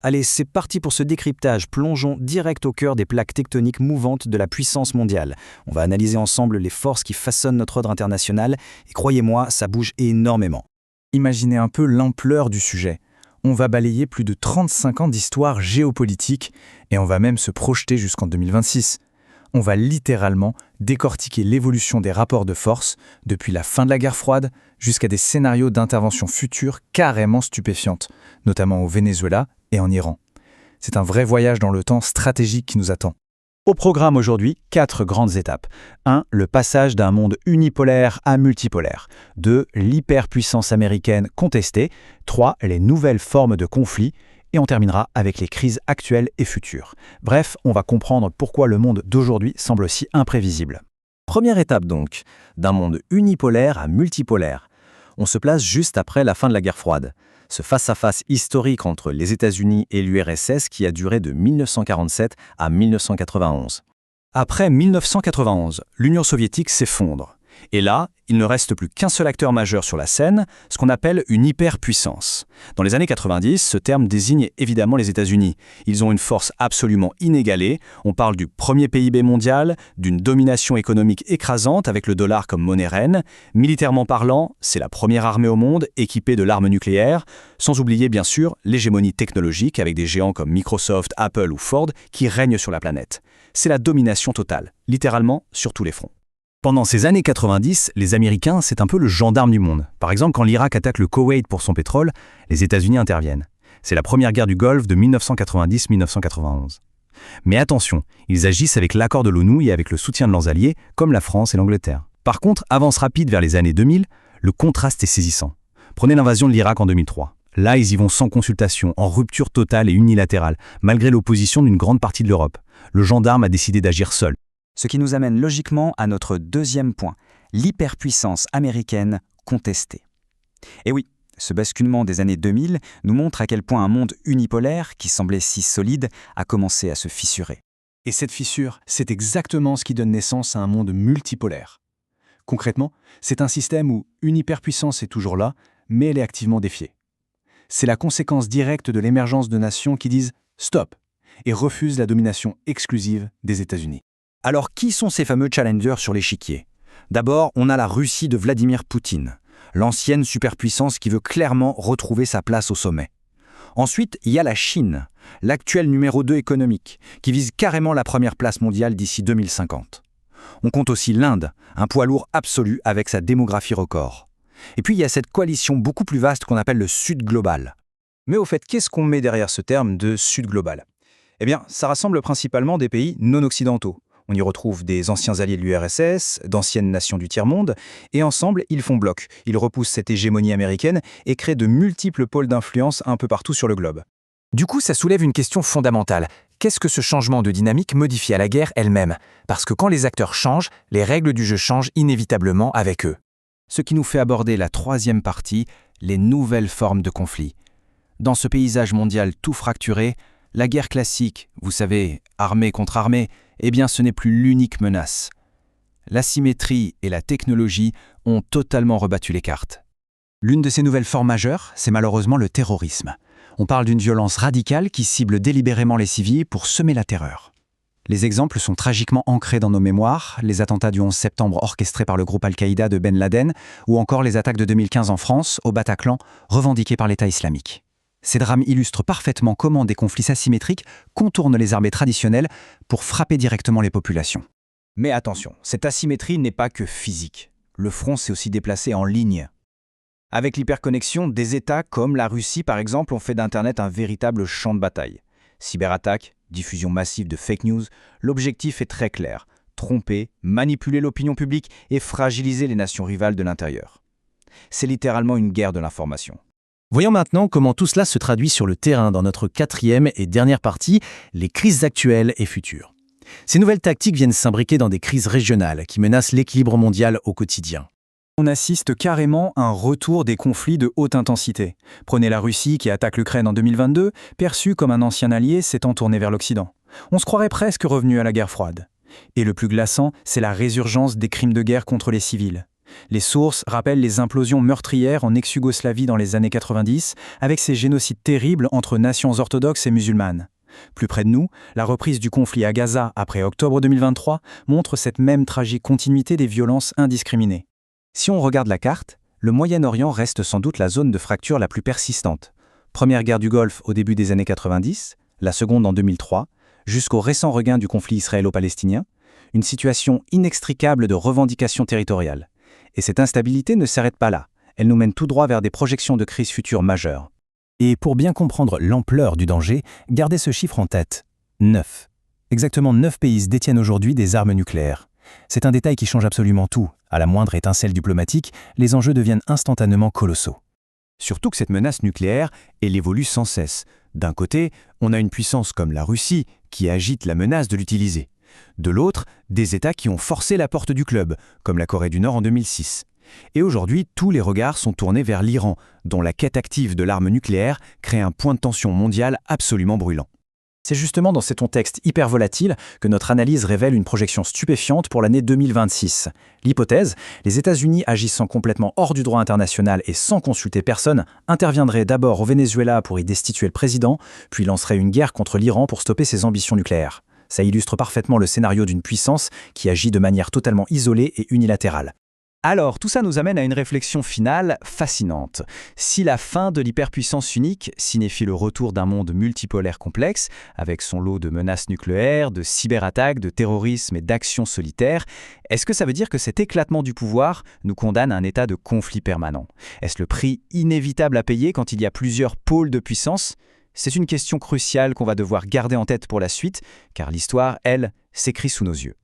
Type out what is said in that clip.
Allez, c'est parti pour ce décryptage. Plongeons direct au cœur des plaques tectoniques mouvantes de la puissance mondiale. On va analyser ensemble les forces qui façonnent notre ordre international. Et croyez-moi, ça bouge énormément. Imaginez un peu l'ampleur du sujet. On va balayer plus de 35 ans d'histoire géopolitique et on va même se projeter jusqu'en 2026. On va littéralement décortiquer l'évolution des rapports de force depuis la fin de la guerre froide jusqu'à des scénarios d'intervention futures carrément stupéfiantes, notamment au Venezuela et en Iran. C'est un vrai voyage dans le temps stratégique qui nous attend. Au programme aujourd'hui, 4 grandes étapes. 1. Le passage d'un monde unipolaire à multipolaire. 2. L'hyperpuissance américaine contestée. 3. Les nouvelles formes de conflits. Et on terminera avec les crises actuelles et futures. Bref, on va comprendre pourquoi le monde d'aujourd'hui semble aussi imprévisible. Première étape donc, d'un monde unipolaire à multipolaire. On se place juste après la fin de la guerre froide. Ce face-à-face historique entre les États-Unis et l'URSS qui a duré de 1947 à 1991. Après 1991, l'Union soviétique s'effondre. Et là, il ne reste plus qu'un seul acteur majeur sur la scène, ce qu'on appelle une hyperpuissance. Dans les années 90, ce terme désigne évidemment les États-Unis. Ils ont une force absolument inégalée. On parle du premier PIB mondial, d'une domination économique écrasante avec le dollar comme monnaie reine. Militairement parlant, c'est la première armée au monde équipée de l'arme nucléaire, sans oublier bien sûr l'hégémonie technologique avec des géants comme Microsoft, Apple ou Ford qui règnent sur la planète. C'est la domination totale, littéralement sur tous les fronts. Pendant ces années 90, les Américains, c'est un peu le gendarme du monde. Par exemple, quand l'Irak attaque le Koweït pour son pétrole, les États-Unis interviennent. C'est la première guerre du Golfe de 1990-1991. Mais attention, ils agissent avec l'accord de l'ONU et avec le soutien de leurs alliés, comme la France et l'Angleterre. Par contre, avance rapide vers les années 2000, le contraste est saisissant. Prenez l'invasion de l'Irak en 2003. Là, ils y vont sans consultation, en rupture totale et unilatérale, malgré l'opposition d'une grande partie de l'Europe. Le gendarme a décidé d'agir seul. Ce qui nous amène logiquement à notre deuxième point, l'hyperpuissance américaine contestée. Et oui, ce basculement des années 2000 nous montre à quel point un monde unipolaire, qui semblait si solide, a commencé à se fissurer. Et cette fissure, c'est exactement ce qui donne naissance à un monde multipolaire. Concrètement, c'est un système où une hyperpuissance est toujours là, mais elle est activement défiée. C'est la conséquence directe de l'émergence de nations qui disent « stop » et refusent la domination exclusive des États-Unis. Alors qui sont ces fameux challengers sur l'échiquier ? D'abord, on a la Russie de Vladimir Poutine, l'ancienne superpuissance qui veut clairement retrouver sa place au sommet. Ensuite, il y a la Chine, l'actuel numéro 2 économique, qui vise carrément la première place mondiale d'ici 2050. On compte aussi l'Inde, un poids lourd absolu avec sa démographie record. Et puis il y a cette coalition beaucoup plus vaste qu'on appelle le Sud global. Mais au fait, qu'est-ce qu'on met derrière ce terme de Sud global ? Eh bien, ça rassemble principalement des pays non occidentaux. On y retrouve des anciens alliés de l'URSS, d'anciennes nations du tiers-monde, et ensemble, ils font bloc. Ils repoussent cette hégémonie américaine et créent de multiples pôles d'influence un peu partout sur le globe. Du coup, ça soulève une question fondamentale. Qu'est-ce que ce changement de dynamique modifie à la guerre elle-même ? Parce que quand les acteurs changent, les règles du jeu changent inévitablement avec eux. Ce qui nous fait aborder la troisième partie, les nouvelles formes de conflit. Dans ce paysage mondial tout fracturé, la guerre classique, vous savez, armée contre armée, eh bien ce n'est plus l'unique menace. L'asymétrie et la technologie ont totalement rebattu les cartes. L'une de ces nouvelles formes majeures, c'est malheureusement le terrorisme. On parle d'une violence radicale qui cible délibérément les civils pour semer la terreur. Les exemples sont tragiquement ancrés dans nos mémoires, les attentats du 11 septembre orchestrés par le groupe Al-Qaïda de Ben Laden, ou encore les attaques de 2015 en France, au Bataclan, revendiquées par l'État islamique. Ces drames illustrent parfaitement comment des conflits asymétriques contournent les armées traditionnelles pour frapper directement les populations. Mais attention, cette asymétrie n'est pas que physique. Le front s'est aussi déplacé en ligne. Avec l'hyperconnexion, des États comme la Russie par exemple ont fait d'Internet un véritable champ de bataille. Cyberattaques, diffusion massive de fake news, l'objectif est très clair. Tromper, manipuler l'opinion publique et fragiliser les nations rivales de l'intérieur. C'est littéralement une guerre de l'information. Voyons maintenant comment tout cela se traduit sur le terrain dans notre quatrième et dernière partie, les crises actuelles et futures. Ces nouvelles tactiques viennent s'imbriquer dans des crises régionales qui menacent l'équilibre mondial au quotidien. On assiste carrément à un retour des conflits de haute intensité. Prenez la Russie qui attaque l'Ukraine en 2022, perçue comme un ancien allié s'étant tourné vers l'Occident. On se croirait presque revenu à la guerre froide. Et le plus glaçant, c'est la résurgence des crimes de guerre contre les civils. Les sources rappellent les implosions meurtrières en ex-Yougoslavie dans les années 90, avec ces génocides terribles entre nations orthodoxes et musulmanes. Plus près de nous, la reprise du conflit à Gaza après octobre 2023 montre cette même tragique continuité des violences indiscriminées. Si on regarde la carte, le Moyen-Orient reste sans doute la zone de fracture la plus persistante. Première guerre du Golfe au début des années 90, la seconde en 2003, jusqu'au récent regain du conflit israélo-palestinien, une situation inextricable de revendications territoriales. Et cette instabilité ne s'arrête pas là, elle nous mène tout droit vers des projections de crise future majeures. Et pour bien comprendre l'ampleur du danger, gardez ce chiffre en tête. 9. Exactement 9 pays détiennent aujourd'hui des armes nucléaires. C'est un détail qui change absolument tout. À la moindre étincelle diplomatique, les enjeux deviennent instantanément colossaux. Surtout que cette menace nucléaire, elle évolue sans cesse. D'un côté, on a une puissance comme la Russie qui agite la menace de l'utiliser. De l'autre, des États qui ont forcé la porte du club, comme la Corée du Nord en 2006. Et aujourd'hui, tous les regards sont tournés vers l'Iran, dont la quête active de l'arme nucléaire crée un point de tension mondial absolument brûlant. C'est justement dans ces contextes hyper volatiles que notre analyse révèle une projection stupéfiante pour l'année 2026. L'hypothèse, les États-Unis agissant complètement hors du droit international et sans consulter personne, interviendraient d'abord au Venezuela pour y destituer le président, puis lanceraient une guerre contre l'Iran pour stopper ses ambitions nucléaires. Ça illustre parfaitement le scénario d'une puissance qui agit de manière totalement isolée et unilatérale. Alors, tout ça nous amène à une réflexion finale fascinante. Si la fin de l'hyperpuissance unique signifie le retour d'un monde multipolaire complexe, avec son lot de menaces nucléaires, de cyberattaques, de terrorisme et d'actions solitaires, est-ce que ça veut dire que cet éclatement du pouvoir nous condamne à un état de conflit permanent? Est-ce le prix inévitable à payer quand il y a plusieurs pôles de puissance? C'est une question cruciale qu'on va devoir garder en tête pour la suite, car l'histoire, elle, s'écrit sous nos yeux.